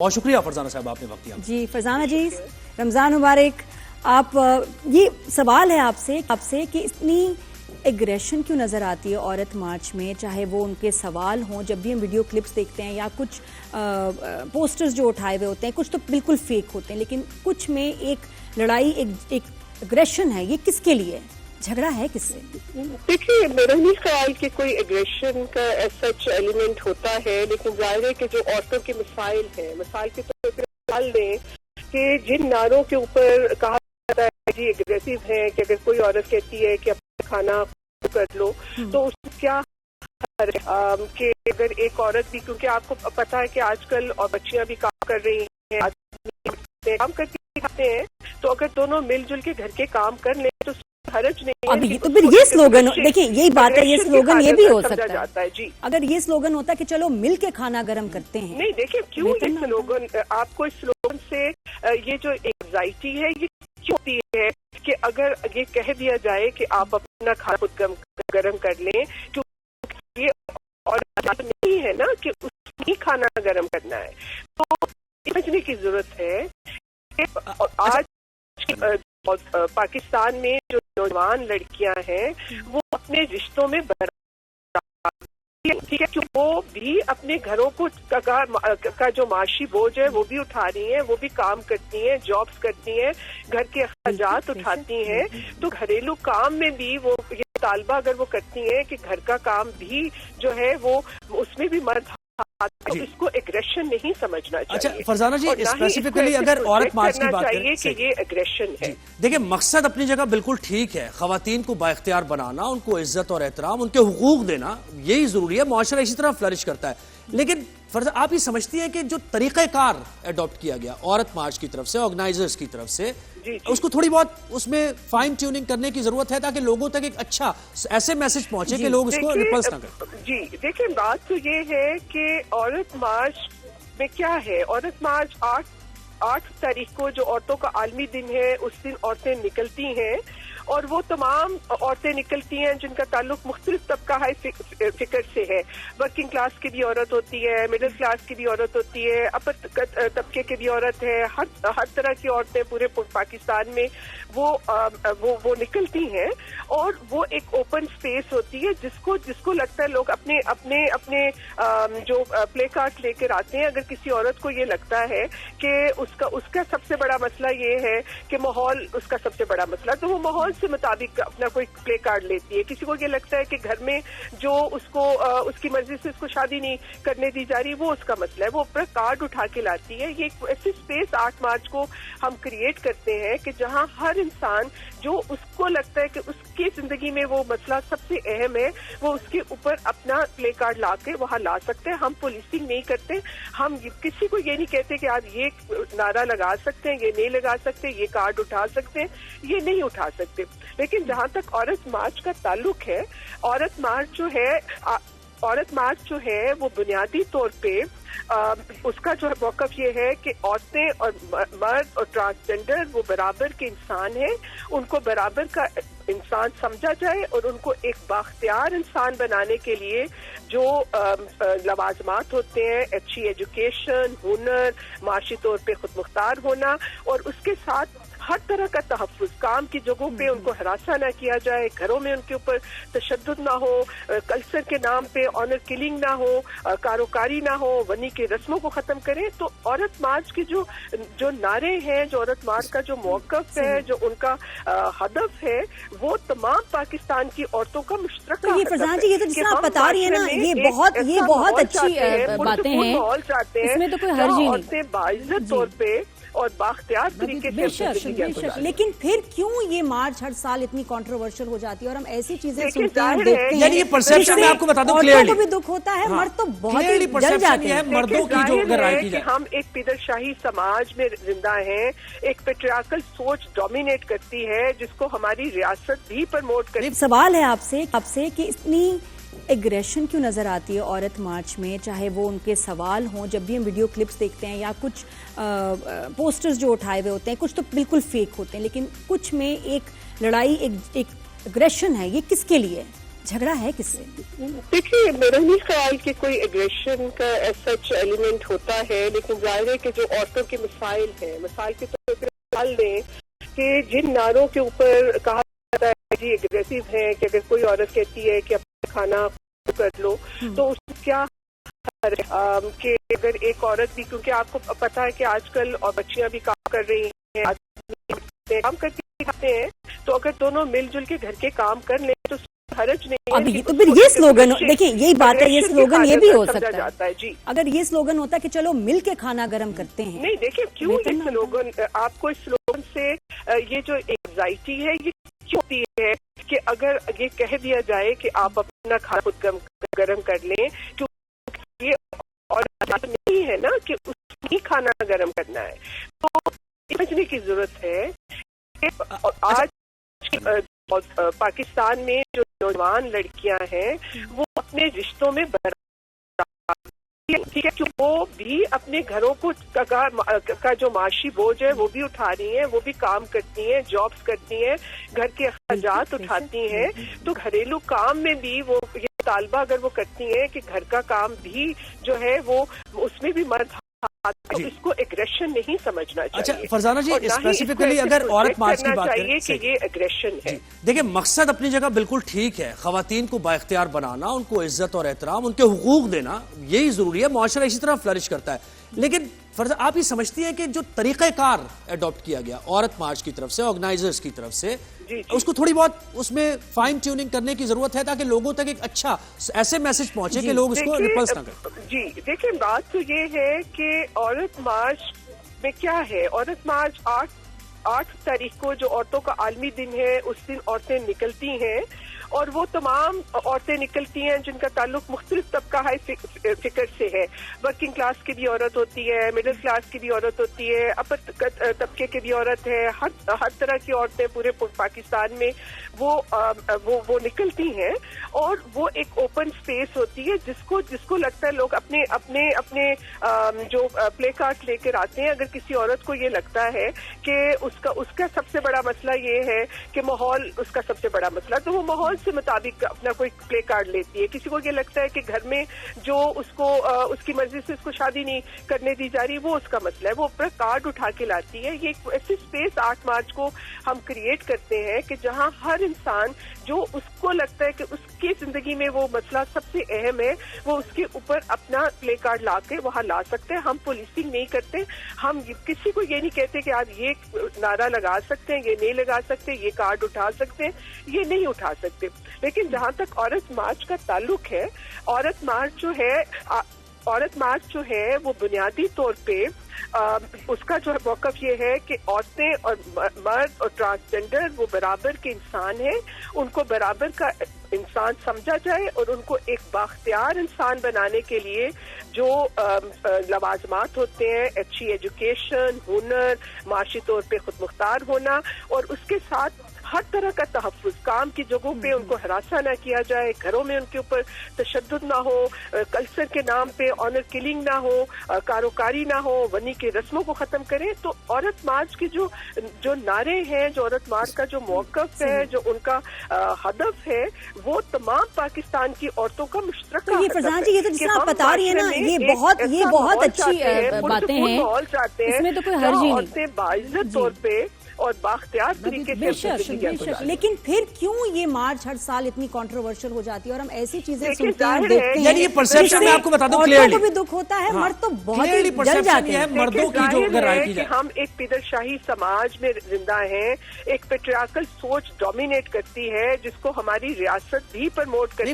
बहुत शुक्रिया फरजाना साहब, आपने वक्त दिया जी। फरजाना जी, रमज़ान मुबारक। आप ये सवाल है आपसे कि इतनी एग्रेशन क्यों नज़र आती है औरत मार्च में, चाहे वो उनके सवाल हों, जब भी हम वीडियो क्लिप्स देखते हैं या कुछ पोस्टर्स जो उठाए हुए होते हैं, कुछ तो बिल्कुल फेक होते हैं, लेकिन कुछ में एक लड़ाई, एक एग्रेशन है। ये किसके लिए झगड़ा है, किससे? देखिए, मेरा नहीं ख्याल कि कोई एग्रेशन का सच एलिमेंट होता है, लेकिन जाहिर है कि जो औरतों के मिसाइल हैं, मिसाल के तौर पर मिसाल दें कि जिन नारों के ऊपर कहा जाता है जी एग्रेसिव है, कि अगर कोई औरत कहती है कि अपना खाना कर लो तो उसमें क्या कि अगर एक औरत भी, क्योंकि आपको पता है कि आजकल और बच्चियां भी काम कर रही हैं, काम करती हैं, तो अगर दोनों मिलजुल के घर के काम कर लें तो हरज नहीं। अभी तो फिर ये स्लोगन, देखिए यही बात है, ये स्लोगन ये भी हो सकता है जी। अगर ये स्लोगन होता कि चलो मिल के खाना गर्म करते हैं। नहीं, देखिए क्यों ये स्लोगन, आपको इस स्लोगन से ये जो एंजाइटी है ये क्यों होती है कि अगर ये कह दिया जाए कि आप अपना खाना खुद गर्म कर लें, क्योंकि ये और नहीं है ना कि उसमें खाना गर्म करना है, तो समझने की जरूरत है। आज पाकिस्तान में जो नौजवान लड़कियां हैं वो अपने रिश्तों में ठीक है, कि वो भी अपने घरों को का जो माशी बोझ है वो भी उठा रही हैं, वो भी काम करती हैं, जॉब्स करती हैं, घर के अखराजात उठाती हैं, तो घरेलू काम में भी वो ये तालबा अगर वो करती हैं कि घर का काम भी जो है वो उसमें भी मर्द, तो इसको एग्रेशन नहीं समझना चाहिए। अच्छा फरजाना जी, स्पेसिफिकली अगर औरत मार्च की बात करें कि ये एग्रेशन है। देखिए, मकसद अपनी जगह बिल्कुल ठीक है, खवातीन को बाइख्तियार बनाना, उनको इज्जत और एहतराम, उनके हुकूक देना, यही जरूरी है, मुआशरा इसी तरह फ्लरिश करता है। लेकिन फरजा, आप ये समझती है कि जो तरीक़ेकार अडॉप्ट किया गया औरत मार्च की तरफ से, ऑर्गेनाइजर्स की तरफ से, उसको थोड़ी बहुत उसमें फाइन ट्यूनिंग करने की जरूरत है ताकि लोगों तक एक अच्छा ऐसे मैसेज पहुंचे कि लोग उसको रिपल्स ना करें। जी देखिए, बात तो ये है कि औरत मार्च में क्या है, औरत मार्च 8 तारीख को जो औरतों का आलमी दिन है, उस दिन औरतें निकलती हैं, और वो तमाम औरतें निकलती हैं जिनका ताल्लुक मुख्तलिफ तबका हाई फिकर से है। वर्किंग क्लास की भी औरत होती है, मिडिल क्लास की भी औरत होती है, अपर तबके की भी औरत है, हर तरह की औरतें पूरे पाकिस्तान में वो निकलती हैं, और वो एक ओपन स्पेस होती है जिसको लगता है लोग अपने जो प्ले कार्ड लेकर आते हैं। अगर किसी औरत को ये लगता है कि उसका सबसे बड़ा मसला ये है कि माहौल उसका सबसे बड़ा मसला, तो वो माहौल से मुताबिक अपना कोई प्ले कार्ड लेती है। किसी को ये लगता है कि घर में जो उसकी मर्जी से उसको शादी नहीं करने दी जा रही, वो उसका मसला है, वो अपना कार्ड उठा के लाती है। ये एक ऐसी स्पेस 8 मार्च को हम क्रिएट करते हैं कि जहां हर इंसान जो उसको लगता है कि उसकी जिंदगी में वो मसला सबसे अहम है, वो उसके ऊपर अपना प्ले कार्ड ला के वहां ला सकते हैं। हम पुलिसिंग नहीं करते, हम किसी को ये नहीं कहते कि आप ये नारा लगा सकते हैं, ये नहीं लगा सकते, ये कार्ड उठा सकते हैं, ये नहीं उठा सकते। लेकिन जहां तक औरत मार्च का ताल्लुक है, औरत मार्च जो है वो बुनियादी तौर पे उसका जो मौक़िफ़ ये है कि औरतें और मर्द और ट्रांसजेंडर वो बराबर के इंसान हैं, उनको बराबर का इंसान समझा जाए, और उनको एक बाख्तियार इंसान बनाने के लिए जो लवाजमात होते हैं, अच्छी एजुकेशन, हुनर, माशी तौर पे खुद मुख्तार होना, और उसके साथ हर तरह का तहफ़्फ़ुज़, काम की जगहों पे उनको हरासा ना किया जाए, घरों में उनके ऊपर तशद्दुद ना हो, कल्चर के नाम पे ऑनर किलिंग ना हो, कारोकारी ना हो, वनी की रस्मों को ख़त्म करें। तो औरत मार्च के जो नारे हैं, जो औरत मार्च का जो मौक़िफ़ है, जो उनका हदफ है, वो तमाम पाकिस्तान की औरतों का मुश्तरका तो ये फरजाना जी, ये तो जिस आप बता रही है ना, ये बहुत अच्छी बातें हैं, माहौल चाहते हैं, इसमें तो कोई हर्ज ही नहीं, औरतें बाइज्जत तौर पे और बाख्तियार तरीके से। लेकिन फिर क्यों ये मार्च हर साल इतनी कंट्रोवर्शियल हो जाती है और हम ऐसी चीजें सुनते हैं, देखते हैं? ये परसेप्शन मैं आपको बता दूं क्लियरली, भी दुख होता है, मर्द तो बहुत ही जल जाते हैं। मर्दों की जो अगर राय की जाए, हम एक पिदरशाही समाज में जिंदा हैं, एक पेट्रियार्कल सोच डोमिनेट करती है जिसको हमारी रियासत भी प्रमोट करती है। सवाल है आपसे कि इतनी एग्रेशन क्यों नज़र आती है औरत मार्च में, चाहे वो उनके सवाल हों, जब भी हम वीडियो क्लिप्स देखते हैं या कुछ पोस्टर्स जो उठाए हुए होते हैं, कुछ तो बिल्कुल फेक होते हैं, लेकिन कुछ में एक लड़ाई, एक एग्रेशन है। ये किसके लिए झगड़ा है किससे? देखिए, मेरा नहीं ख्याल कि कोई एग्रेशन का सच एलिमेंट होता है, लेकिन जाहिर है कि जो औरतों के मसाइल हैं, मिसाल के तौर पर मिसाल दें कि जिन नारों के ऊपर कहा जाता है जी एग्रेसिव है, कि अगर कोई औरत कहती है कि अपना खाना कर लो तो उसको क्या कि अगर एक औरत भी, क्योंकि आपको पता है कि आजकल और बच्चियां भी काम कर रही हैं, काम करके खाते हैं, तो अगर दोनों मिलजुल के घर के काम कर लें तो हरज नहीं है। अभी तो फिर ये स्लोगन, देखिए यही बात है, ये स्लोगन ये भी हो सकता है जी। अगर ये स्लोगन होता है कि चलो मिल के खाना गर्म करते हैं। नहीं, देखिए क्यों ये स्लोगन, आपको इस स्लोगन से ये जो एंग्जाइटी है ये क्यों होती है कि अगर ये कह दिया जाए कि आप अपना खाना खुद गर्म कर लें, क्योंकि ये और नहीं है ना कि उसकी खाना गर्म करना है, तो समझने की जरूरत है। आज पाकिस्तान में जो नौजवान लड़कियां हैं वो अपने रिश्तों में ठीक है, क्योंकि वो भी अपने घरों को का जो माशी बोझ है वो भी उठा रही हैं, वो भी काम करती हैं, जॉब्स करती हैं, घर के अखराजात उठाती हैं, तो घरेलू काम में भी वो ये तालबा अगर वो करती हैं कि घर का काम भी जो है वो उसमें भी मर्द, तो इसको एग्रेशन नहीं समझना चाहिए। अच्छा फरजाना जी, स्पेसिफिकली अगर औरत मार्च की बात करें कि ये एग्रेशन है। देखिए, मकसद अपनी जगह बिल्कुल ठीक है, खवातीन को बाइख्तियार बनाना, उनको इज्जत और एहतराम, उनके हुकूक देना, यही जरूरी है, मुआशरा इसी तरह फ्लरिश करता है। लेकिन आप ये समझती है कि जो तरीक़ेकार अडॉप्ट किया गया औरत मार्च की तरफ से, ऑर्गेनाइजर्स की तरफ से, उसको थोड़ी बहुत उसमें फाइन ट्यूनिंग करने की जरूरत है ताकि लोगों तक एक अच्छा ऐसे मैसेज पहुंचे कि लोग उसको रिपल्स ना करें। जी देखिए, बात तो ये है कि औरत मार्च में क्या है, औरत मार्च 8 तारीख को जो औरतों का आलमी दिन है, उस दिन औरतें निकलती हैं, और वो तमाम औरतें निकलती हैं जिनका ताल्लुक मुख्तलिफ तबका हाई फिक्र से है। वर्किंग क्लास की भी औरत होती है, मिडिल क्लास की भी औरत होती है, अपर तबके की भी औरत है, हर तरह की औरतें पूरे पाकिस्तान में वो निकलती हैं, और वो एक ओपन स्पेस होती है जिसको लगता है लोग अपने जो प्ले कार्ड लेकर आते हैं। अगर किसी औरत को ये लगता है कि उसका सबसे बड़ा मसला ये है कि माहौल उसका सबसे बड़ा मसला, तो वो माहौल से मुताबिक अपना कोई प्ले कार्ड लेती है। किसी को ये लगता है कि घर में जो उसकी मर्जी से उसको शादी नहीं करने दी जा रही, वो उसका मसला है, वो अपना कार्ड उठा के लाती है। ये एक ऐसी स्पेस 8 मार्च को हम क्रिएट करते हैं कि जहां हर इंसान जो उसको लगता है कि उसकी जिंदगी में वो मसला सबसे अहम है, वो उसके ऊपर अपना प्ले कार्ड ला के वहां ला सकते हैं। हम पुलिसिंग नहीं करते, हम किसी को ये नहीं कहते कि आप ये नारा लगा सकते हैं, ये नहीं लगा सकते, ये कार्ड उठा सकते हैं, ये नहीं उठा सकते। लेकिन जहां तक औरत मार्च का ताल्लुक है, औरत मार्च जो है वो बुनियादी तौर पे उसका जो मौक़िफ़ ये है कि औरतें और मर्द और ट्रांसजेंडर वो बराबर के इंसान हैं, उनको बराबर का इंसान समझा जाए, और उनको एक बाख्तियार इंसान बनाने के लिए जो लवाजमात होते हैं, अच्छी एजुकेशन, हुनर, माशी तौर पे खुद मुख्तार होना, और उसके साथ हर तरह का तहफ़्फ़ुज़, काम की जगहों पे उनको हरासा ना किया जाए, घरों में उनके ऊपर तशद्दुद ना हो, कल्चर के नाम पे ऑनर किलिंग ना हो, कारोकारी ना हो, वनी के रस्मों को खत्म करें। तो औरत मार्च के जो नारे हैं, जो औरत मार्च का जो मौक़िफ़ है, जो उनका हदफ है, वो तमाम पाकिस्तान की औरतों का मुश्तरका। तो ये फरजाना जी, ये तो जिस आप बता रही है ना, ये बहुत अच्छी बातें हैं, माहौल चाहते हैं, इसमें तो कोई हर्ज ही नहीं, औरतें बाइज्जत तौर पे और बाख्तियार तरीके से। लेकिन फिर क्यों ये मार्च हर साल इतनी कंट्रोवर्शियल हो जाती है और हम ऐसी चीजें सुनते हैं, जाहिर देखते है, हैं, यानी ये परसेप्शन मैं आपको बता दूं, औरतों क्लियरली को भी दुख होता है, मर्द तो बहुत ही क्लियरली जल परसेप्शन जाते ये हैं। है मर्दों की जो अगर राय की जाए, हम एक पिदरशाही समाज में जिंदा हैं, एक पेट्रियार्कल सोच डोमिनेट करती है जिसको हमारी रियासत भी प्रमोट करती है।